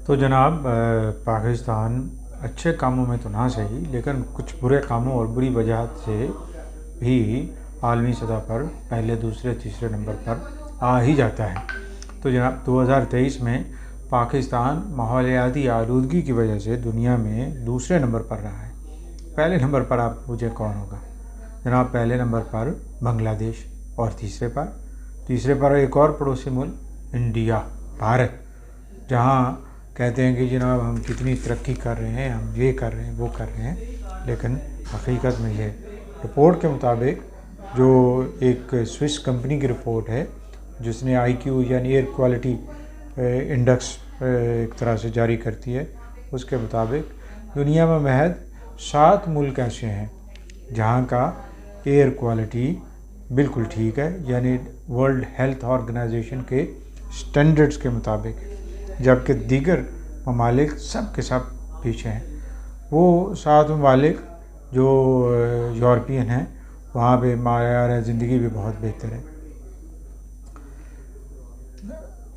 تو جناب پاکستان اچھے کاموں میں تو نہ صحیح لیکن کچھ برے کاموں اور بری وجہات سے بھی عالمی سطح پر پہلے دوسرے تیسرے نمبر پر آ ہی جاتا ہے۔ تو جناب 2023 میں پاکستان ماحولیاتی آلودگی کی وجہ سے دنیا میں دوسرے نمبر پر رہا ہے۔ پہلے نمبر پر آپ پوچھیں کون ہوگا؟ جناب پہلے نمبر پر بنگلہ دیش اور تیسرے پر ایک اور پڑوسی ملک انڈیا، بھارت، جہاں کہتے ہیں کہ جناب ہم کتنی ترقی کر رہے ہیں، ہم یہ کر رہے ہیں وہ کر رہے ہیں، لیکن حقیقت میں یہ رپورٹ کے مطابق جو ایک سوئس کمپنی کی رپورٹ ہے جس نے IQ یعنی ایئر کوالٹی انڈیکس ایک طرح سے جاری کرتی ہے، اس کے مطابق دنیا میں محض 7 ملک ایسے ہیں جہاں کا ایئر کوالٹی بالکل ٹھیک ہے، یعنی ورلڈ ہیلتھ آرگنائزیشن کے سٹینڈرڈز کے مطابق، جبکہ دیگر ممالک سب کے سب پیچھے ہیں۔ وہ 7 ممالک جو یورپین ہیں وہاں پہ معیار زندگی بھی بہت بہتر ہے۔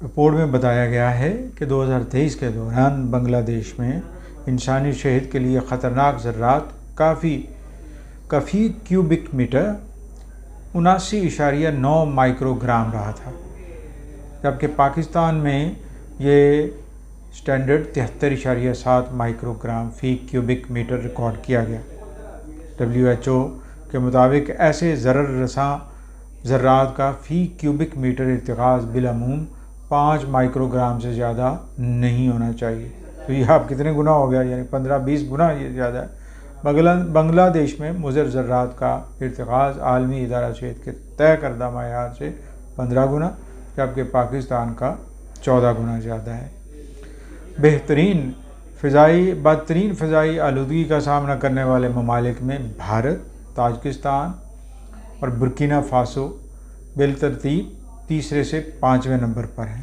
رپورٹ میں بتایا گیا ہے کہ 2023 کے دوران بنگلہ دیش میں انسانی صحت کے لیے خطرناک ذرات کافی کیوبک میٹر 79.9 مائکرو گرام رہا تھا، جبکہ پاکستان میں یہ سٹینڈرڈ 73.7 مائکرو گرام فی کیوبک میٹر ریکارڈ کیا گیا۔ WHO کے مطابق ایسے ضرر رساں ذرات کا فی کیوبک میٹر ارتکاز بالعموم 5 مائکرو گرام سے زیادہ نہیں ہونا چاہیے۔ تو یہ آپ کتنے گنا ہو گیا؟ یعنی 15-20 گنا یہ زیادہ ہے۔ بنگلہ دیش میں مضر ذرات کا ارتکاز عالمی ادارہ صحت کے طے کردہ معیار سے 15 گنا، جبکہ پاکستان کا 14 گنا زیادہ ہے۔ بدترین فضائی آلودگی کا سامنا کرنے والے ممالک میں بھارت، تاجکستان اور برکینا فاسو بالترتیب تیسرے سے 5ویں نمبر پر ہیں۔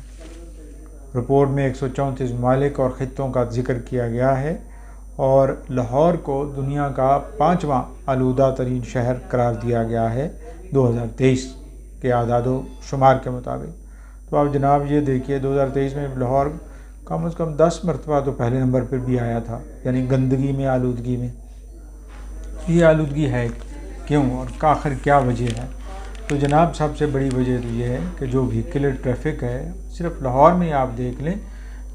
رپورٹ میں 134 ممالک اور خطوں کا ذکر کیا گیا ہے اور لاہور کو دنیا کا 5واں آلودہ ترین شہر قرار دیا گیا ہے 2023 کے اعداد و شمار کے مطابق۔ تو آپ جناب یہ دیکھیے 2023 میں لاہور کم از کم 10 مرتبہ تو پہلے نمبر پر بھی آیا تھا، یعنی گندگی میں، آلودگی میں۔ یہ آلودگی ہے کیوں اور آخر کیا وجہ ہے؟ تو جناب سب سے بڑی وجہ تو یہ ہے کہ جو وہیکلر ٹریفک ہے، صرف لاہور میں آپ دیکھ لیں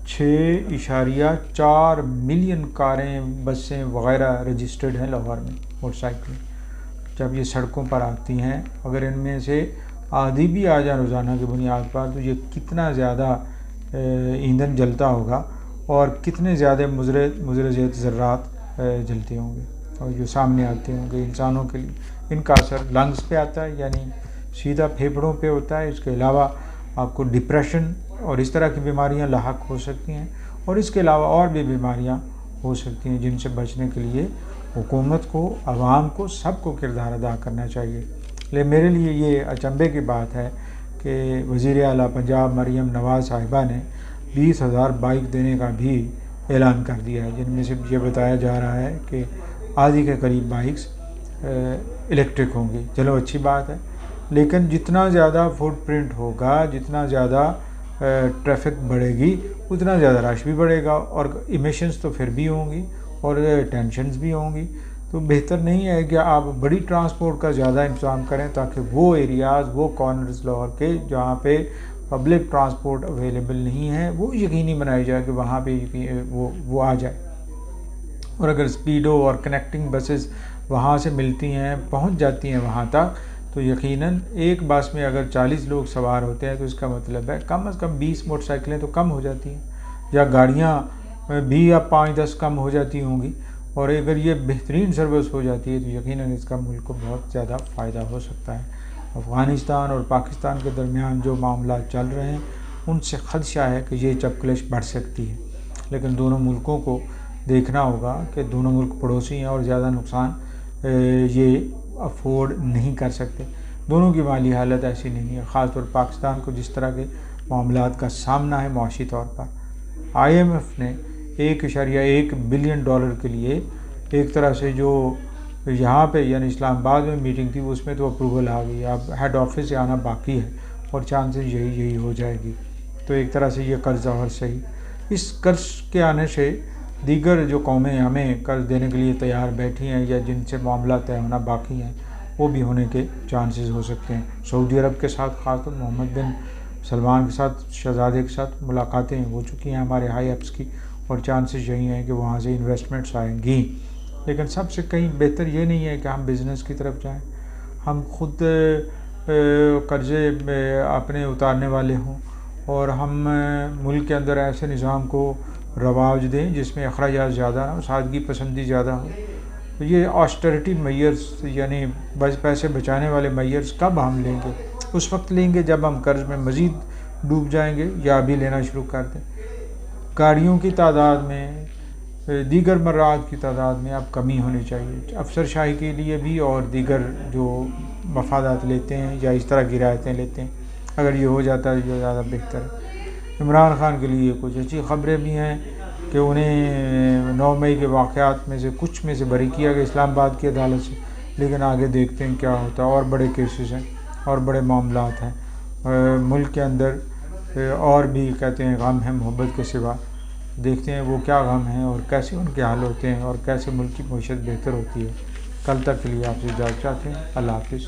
6.4 ملین کاریں، بسیں وغیرہ رجسٹرڈ ہیں لاہور میں، موٹر سائیکل۔ جب یہ سڑکوں پر آتی ہیں، اگر ان میں سے آدھی بھی آ جائیں روزانہ کی بنیاد پر، تو یہ کتنا زیادہ ایندھن جلتا ہوگا اور کتنے زیادہ مضر ذرات جلتے ہوں گے اور جو سامنے آتے ہوں گے انسانوں کے لیے۔ ان کا اثر لنگز پہ آتا ہے، یعنی سیدھا پھیپھڑوں پہ ہوتا ہے۔ اس کے علاوہ آپ کو ڈپریشن اور اس طرح کی بیماریاں لاحق ہو سکتی ہیں، اور اس کے علاوہ اور بھی بیماریاں ہو سکتی ہیں جن سے بچنے کے لیے حکومت کو، عوام کو، سب کو کردار ادا کرنا چاہیے۔ لیکن میرے لیے یہ اچنبھے کی بات ہے کہ وزیر اعلیٰ پنجاب مریم نواز صاحبہ نے 20,000 بائک دینے کا بھی اعلان کر دیا ہے، جن میں سے یہ بتایا جا رہا ہے کہ آدھی کے قریب بائکس الیکٹرک ہوں گی۔ چلو اچھی بات ہے، لیکن جتنا زیادہ فٹ پرنٹ ہوگا، جتنا زیادہ ٹریفک بڑھے گی، اتنا زیادہ رش بھی بڑھے گا اور ایمیشنز تو پھر بھی ہوں گی اور ٹینشنز بھی ہوں گی۔ تو بہتر نہیں ہے کہ آپ بڑی ٹرانسپورٹ کا زیادہ انتظام کریں تاکہ وہ ایریاز، وہ کارنرز لاہور کے جہاں پہ پبلک ٹرانسپورٹ اویلیبل نہیں ہے، وہ یقینی بنائی جائے کہ وہاں پہ وہ آ جائے۔ اور اگر اسپیڈو اور کنیکٹنگ بسز وہاں سے ملتی ہیں، پہنچ جاتی ہیں وہاں تک، تو یقیناً ایک بس میں اگر 40 لوگ سوار ہوتے ہیں تو اس کا مطلب ہے کم از کم 20 موٹر سائیکلیں تو کم ہو جاتی ہیں، یا گاڑیاں بھی اب 5-10 کم ہو جاتی ہوں گی۔ اور اگر یہ بہترین سروس ہو جاتی ہے تو یقیناً اس کا ملک کو بہت زیادہ فائدہ ہو سکتا ہے۔ افغانستان اور پاکستان کے درمیان جو معاملات چل رہے ہیں ان سے خدشہ ہے کہ یہ چپکلش بڑھ سکتی ہے، لیکن دونوں ملکوں کو دیکھنا ہوگا کہ دونوں ملک پڑوسی ہیں اور زیادہ نقصان یہ افورڈ نہیں کر سکتے۔ دونوں کی مالی حالت ایسی نہیں ہے، خاص طور پاکستان کو جس طرح کے معاملات کا سامنا ہے معاشی طور پر۔ IMF نے $1.1 بلین کے لیے ایک طرح سے جو یہاں پہ یعنی اسلام آباد میں میٹنگ تھی، اس میں تو اپروول آ گئی، اب ہیڈ آفس سے آنا باقی ہے اور چانسز یہی ہو جائے گی۔ تو ایک طرح سے یہ قرضہ اور صحیح، اس قرض کے آنے سے دیگر جو قومیں ہمیں قرض دینے کے لیے تیار بیٹھی ہیں یا جن سے معاملات طے ہونا باقی ہیں وہ بھی ہونے کے چانسز ہو سکتے ہیں۔ سعودی عرب کے ساتھ خاص طور محمد بن سلمان کے ساتھ، شہزادے کے ساتھ ملاقاتیں ہو چکی ہیں ہمارے ہائی اپس کی، اور چانسز یہی ہیں کہ وہاں سے انویسٹمنٹس آئیں گی۔ لیکن سب سے کہیں بہتر یہ نہیں ہے کہ ہم بزنس کی طرف جائیں، ہم خود قرضے اپنے اتارنے والے ہوں اور ہم ملک کے اندر ایسے نظام کو رواج دیں جس میں اخراجات زیادہ ہوں، سادگی پسندی زیادہ ہو۔ تو یہ آسٹریٹی میئرز یعنی پیسے بچانے والے میئرز کب ہم لیں گے؟ اس وقت لیں گے جب ہم قرض میں مزید ڈوب جائیں گے یا ابھی لینا شروع کر دیں۔ گاڑیوں کی تعداد میں، دیگر مرات کی تعداد میں اب کمی ہونی چاہیے، افسر شاہی کے لیے بھی اور دیگر جو مفادات لیتے ہیں یا اس طرح کی رعایتیں لیتے ہیں، اگر یہ ہو جاتا ہے یہ زیادہ بہتر ہے۔ عمران خان کے لیے کچھ اچھی خبریں بھی ہیں کہ انہیں 9 مئی کے واقعات میں سے کچھ میں سے بری کیا گیا اسلام آباد کی عدالت سے، لیکن آگے دیکھتے ہیں کیا ہوتا ہے، اور بڑے کیسز ہیں اور بڑے معاملات ہیں ملک کے اندر، اور بھی کہتے ہیں غم ہے محبت کے سوا، دیکھتے ہیں وہ کیا غم ہیں اور کیسے ان کے حل ہوتے ہیں اور کیسے ملک کی معیشت بہتر ہوتی ہے۔ کل تک کے لیے آپ سے اجازت چاہتے ہیں، اللہ حافظ۔